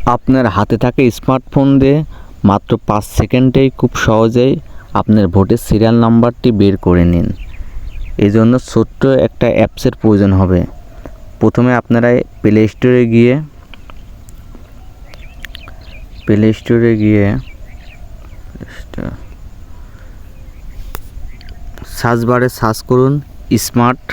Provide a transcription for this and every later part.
আপনার হাতে থাকা স্মার্টফোন দিয়ে মাত্র 5 সেকেন্ডেই খুব সহজেই আপনার ভোটের সিরিয়াল নাম্বারটি বের করে নিন। এই জন্য ছোট্ট একটা অ্যাপসের প্রয়োজন হবে। প্রথমে আপনারা প্লে স্টোরে গিয়ে সার্চ বারে সার্চ করুন স্মার্ট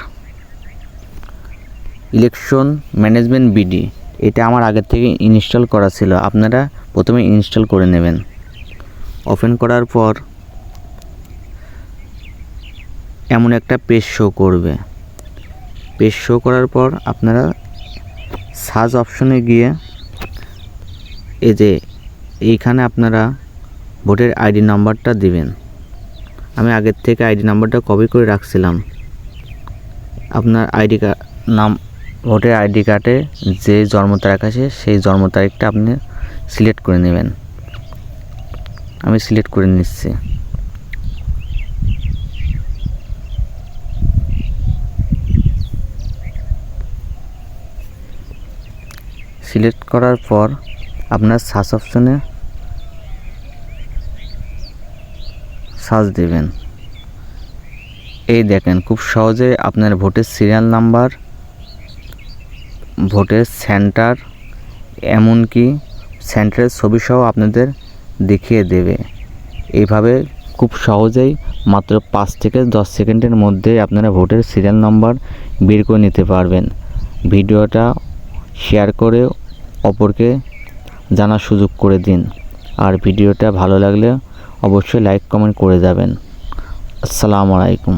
ইলেকশন ম্যানেজমেন্ট বিডি। এটা আমার আগের থেকে ইনস্টল করা ছিল, আপনারা প্রথমে ইনস্টল করে নেবেন। ওপেন করার পর এমন একটা পেজ শো করবে। পেজ শো করার পর আপনারা সার্চ অপশনে গিয়ে এই যে এইখানে আপনারা ভোটের আইডি নাম্বারটা দিবেন। আমি আগের থেকে আইডি নাম্বারটা কপি করে রাখছিলাম। আপনার ভোটের আইডি কার্ডে যে জন্ম তারিখ আছে সেই জন্ম তারিখটা আপনি সিলেক্ট করে নেবেন। আমি সিলেক্ট করে নিচ্ছি। সিলেক্ট করার পর আপনার সার্চ অপশনে সার্চ দেবেন। এই দেখেন খুব সহজে আপনার ভোটের সিরিয়াল নাম্বার, ভোটের সেন্টার, এমনকি সেন্টারের ছবি সহ আপনাদের দেখিয়ে দেবে। এইভাবে খুব সহজেই মাত্র 5 থেকে 10 সেকেন্ডের মধ্যে আপনারা ভোটের সিরিয়াল নাম্বার বের করে নিতে পারবেন। ভিডিওটা শেয়ার করে অপরকে জানার সুযোগ করে দিন। আর ভিডিওটা ভালো লাগলে অবশ্যই লাইক কমেন্ট করে যাবেন। আসসালামু আলাইকুম।